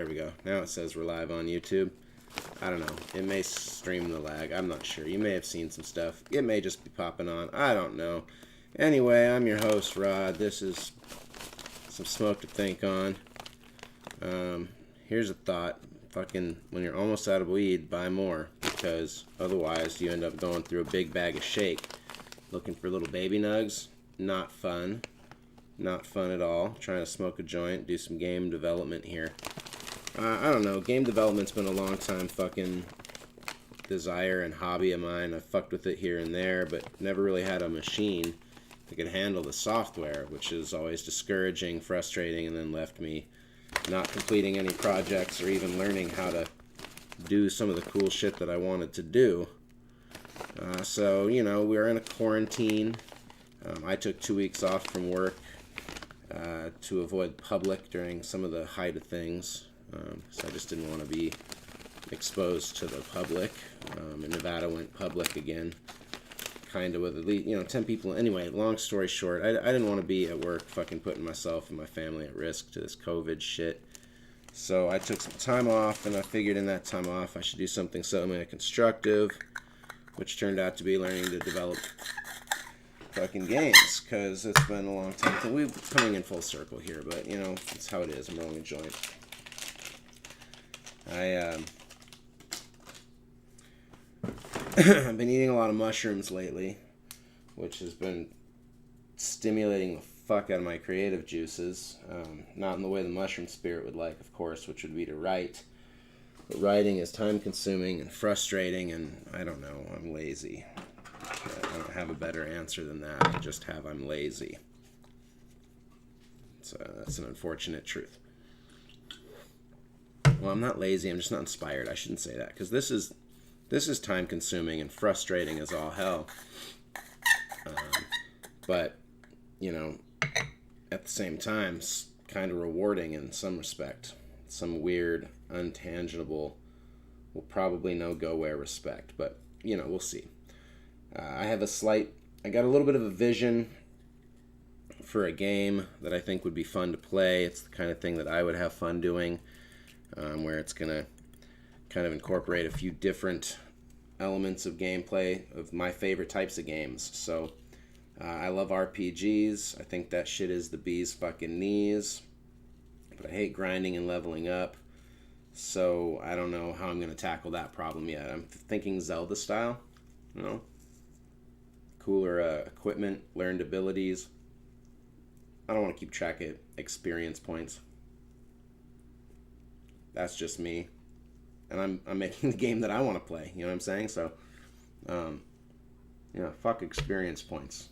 There we go. Now it says we're live on YouTube. I don't know. It may stream the lag. I'm not sure. You may have seen some stuff. It may just be popping on. I don't know. Anyway, I'm your host, Rod. This is some smoke to think on. Here's a thought. Fucking, when you're almost out of weed, buy more. Because otherwise you end up going through a big bag of shake. Looking for little baby nugs. Not fun. Not fun at all. Trying to smoke a joint. Do some game development here. I don't know. Game development's been a long time fucking desire and hobby of mine. I've fucked with it here and there, but never really had a machine that could handle the software, which is always discouraging, frustrating, and then left me not completing any projects or even learning how to do some of the cool shit that I wanted to do. So, you know, we were in a quarantine. I took 2 weeks off from work to avoid public during some of the height of things. So I just didn't want to be exposed to the public. And Nevada went public again, kind of with at least, 10 people. Anyway, long story short, I didn't want to be at work fucking putting myself and my family at risk to this COVID shit. So I took some time off, and I figured in that time off I should do something semi-constructive, which turned out to be learning to develop fucking games, because it's been a long time. We're coming in full circle here, but, it's how it is. I'm rolling a joint. I've been eating a lot of mushrooms lately, which has been stimulating the fuck out of my creative juices. Not in the way the mushroom spirit would like, of course, which would be to write. But writing is time-consuming and frustrating, and I don't know, I'm lazy. I don't have a better answer than that. I just have I'm lazy. So that's an unfortunate truth. Well, I'm not lazy. I'm just not inspired. I shouldn't say that, because this is time-consuming and frustrating as all hell. But at the same time, it's kind of rewarding in some respect. Some weird, untangible, will probably no go where respect. But we'll see. I got a little bit of a vision for a game that I think would be fun to play. It's the kind of thing that I would have fun doing. Where it's going to kind of incorporate a few different elements of gameplay of my favorite types of games. So I love RPGs. I think that shit is the bee's fucking knees. But I hate grinding and leveling up. So I don't know how I'm going to tackle that problem yet. I'm thinking Zelda style. Cooler equipment, learned abilities. I don't want to keep track of experience points. That's just me, and I'm making the game that I want to play. You know what I'm saying? So, fuck experience points.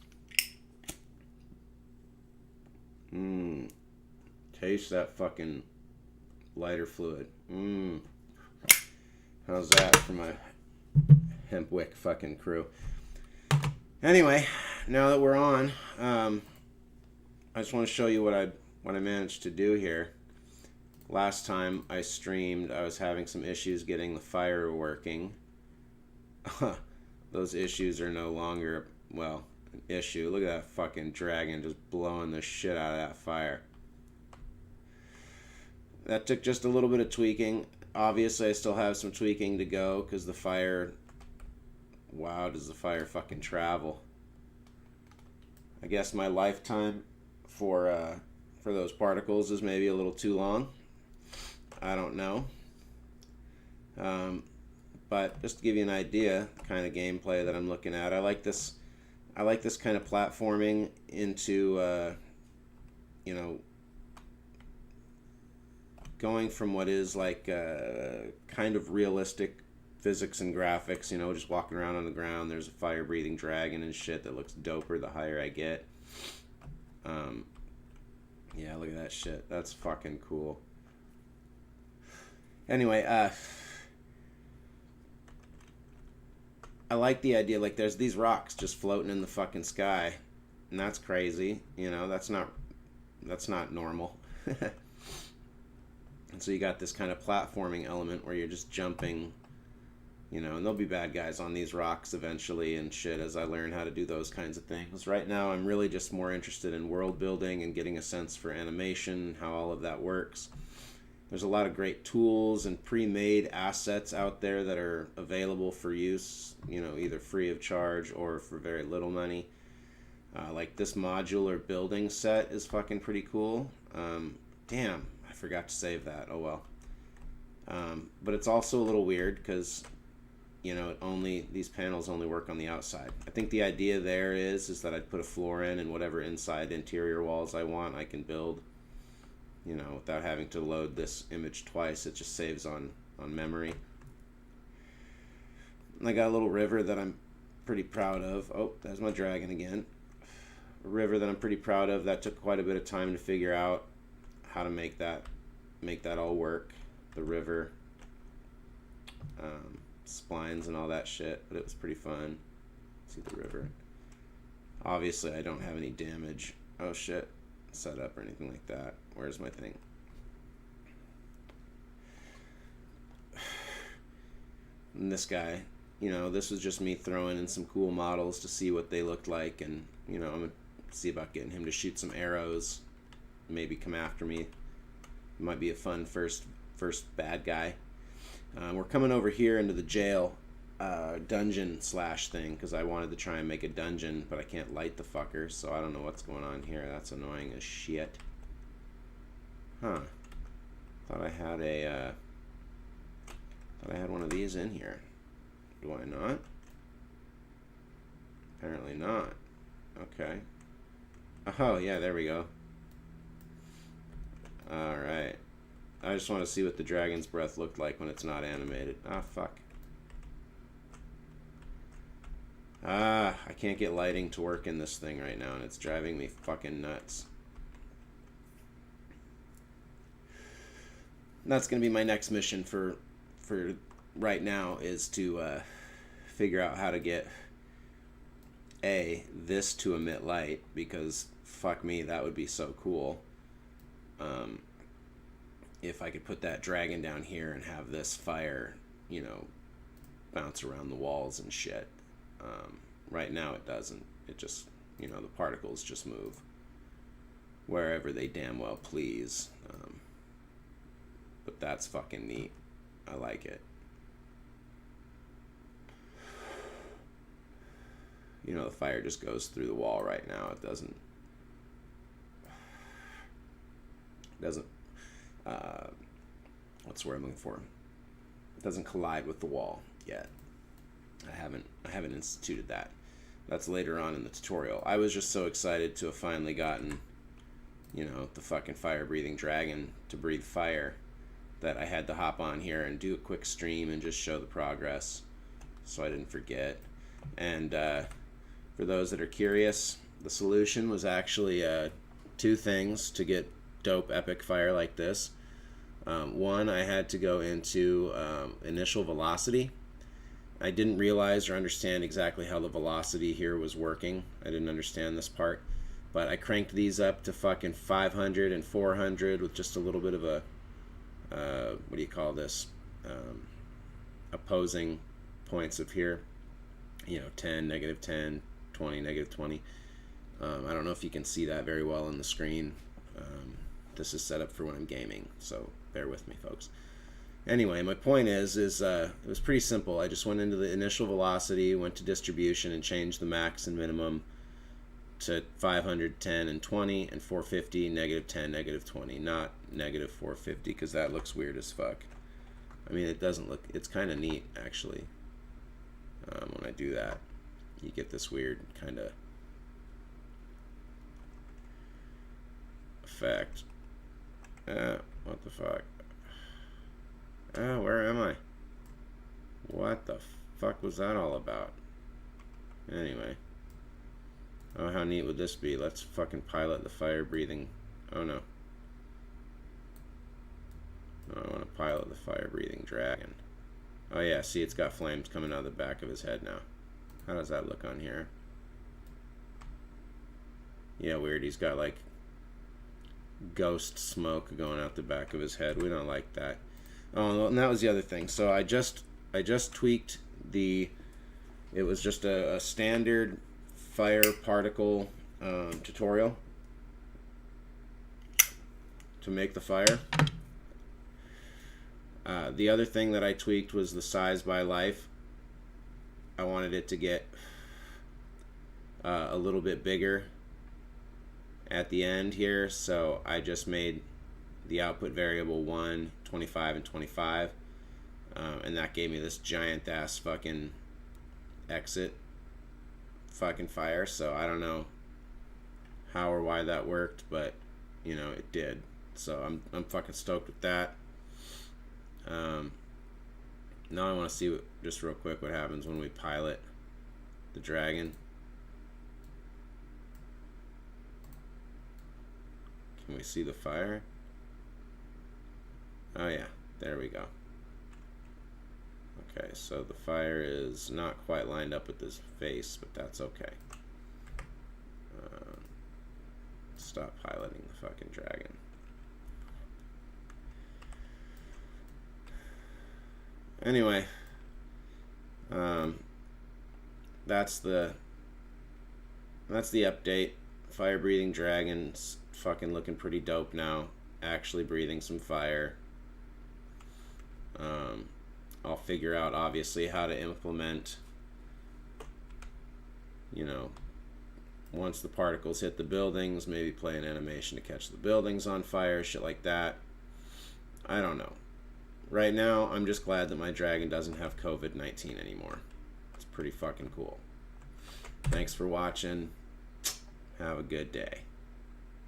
Taste that fucking lighter fluid. How's that for my hemp wick fucking crew? Anyway, now that we're on, I just want to show you what I managed to do here. Last time I streamed, I was having some issues getting the fire working. Those issues are no longer, an issue. Look at that fucking dragon just blowing the shit out of that fire. That took just a little bit of tweaking. Obviously, I still have some tweaking to go, because the fire... Wow, does the fire fucking travel. I guess my lifetime for those particles is maybe a little too long. I don't know. But just to give you an idea, the kind of gameplay that I'm looking at, I like this kind of platforming into, going from what is like kind of realistic physics and graphics, just walking around on the ground. There's a fire-breathing dragon and shit that looks doper the higher I get. Yeah, look at that shit. That's fucking cool. Anyway, I like the idea, like, there's these rocks just floating in the fucking sky, and that's crazy, that's not normal. And so you got this kind of platforming element where you're just jumping, and there'll be bad guys on these rocks eventually and shit as I learn how to do those kinds of things. Right now, I'm really just more interested in world building and getting a sense for animation, how all of that works. There's a lot of great tools and pre-made assets out there that are available for use, you know, either free of charge or for very little money. Like this modular building set is fucking pretty cool. Damn, I forgot to save that. Oh well. But it's also a little weird because, you know, these panels only work on the outside. I think the idea there is that I'd put a floor in, and whatever inside interior walls I want, I can build, you know, without having to load this image twice. It just saves on memory. And I got a little river that I'm pretty proud of. Oh, there's my dragon again. A river that I'm pretty proud of. That took quite a bit of time to figure out how to make that all work. The river, splines and all that shit, but it was pretty fun. See the river. Obviously, I don't have any damage. Oh shit, set up or anything like that. Where's my thing? And this guy, you know, this was just me throwing in some cool models to see what they looked like, and you know, I'm gonna see about getting him to shoot some arrows, maybe come after me. Might be a fun first bad guy. We're coming over here into the jail dungeon slash thing because I wanted to try and make a dungeon, but I can't light the fucker, so I don't know what's going on here. That's annoying as shit. Huh. Thought I had one of these in here. Do I not? Apparently not. Okay. Oh, yeah, there we go. Alright. I just want to see what the dragon's breath looked like when it's not animated. Ah, fuck. I can't get lighting to work in this thing right now, and it's driving me fucking nuts. And that's going to be my next mission for right now, is to figure out how to get this to emit light, because fuck me, that would be so cool. If I could put that dragon down here and have this fire, you know, bounce around the walls and shit. Right now it doesn't. It just, you know, the particles just move wherever they damn well please. But that's fucking neat. I like it. You know, the fire just goes through the wall right now. It doesn't what's the word I'm looking for? It doesn't collide with the wall yet. I haven't instituted that. That's later on in the tutorial. I was just so excited to have finally gotten, you know, the fucking fire-breathing dragon to breathe fire that I had to hop on here and do a quick stream and just show the progress so I didn't forget. And for those that are curious, the solution was actually two things to get dope epic fire like this. One, I had to go into initial velocity. I didn't realize or understand exactly how the velocity here was working. I didn't understand this part, but I cranked these up to fucking 500 and 400 with just a little bit of a what do you call this, opposing points of here, you know, 10, negative 10, 20, negative 20. I don't know if you can see that very well on the screen. This is set up for when I'm gaming, so bear with me, folks. Anyway, my point is it was pretty simple. I just went into the initial velocity, went to distribution, and changed the max and minimum to 500, 10, and 20, and 450, negative 10, negative 20, not negative 450, because that looks weird as fuck. I mean, it doesn't look, it's kind of neat, actually. When I do that, you get this weird kind of effect. What the fuck? Where am I? What the fuck was that all about? Anyway. Oh, how neat would this be? Let's fucking pilot the fire-breathing... Oh, no. No, I want to pilot the fire-breathing dragon. Oh, yeah, see, it's got flames coming out of the back of his head now. How does that look on here? Yeah, weird. He's got, like, ghost smoke going out the back of his head. We don't like that. Oh, and that was the other thing. So I just tweaked the... It was just a standard fire particle tutorial to make the fire. The other thing that I tweaked was the size by life. I wanted it to get a little bit bigger at the end here, so I just made the output variable 1, 25, and 25, and that gave me this giant ass fucking exit fucking fire. So I don't know how or why that worked, but you know, it did. So I'm fucking stoked with that. Now I want to see just real quick what happens when we pilot the dragon. Can we see the fire? Oh yeah, there we go. Okay, so the fire is not quite lined up with his face, but that's okay. Stop piloting the fucking dragon. Anyway, that's the update. Fire breathing dragon's fucking looking pretty dope now. Actually breathing some fire. I'll figure out obviously how to implement, you know, once the particles hit the buildings, maybe play an animation to catch the buildings on fire, shit like that. I don't know. Right now, I'm just glad that my dragon doesn't have COVID-19 anymore. It's pretty fucking cool. Thanks for watching. Have a good day.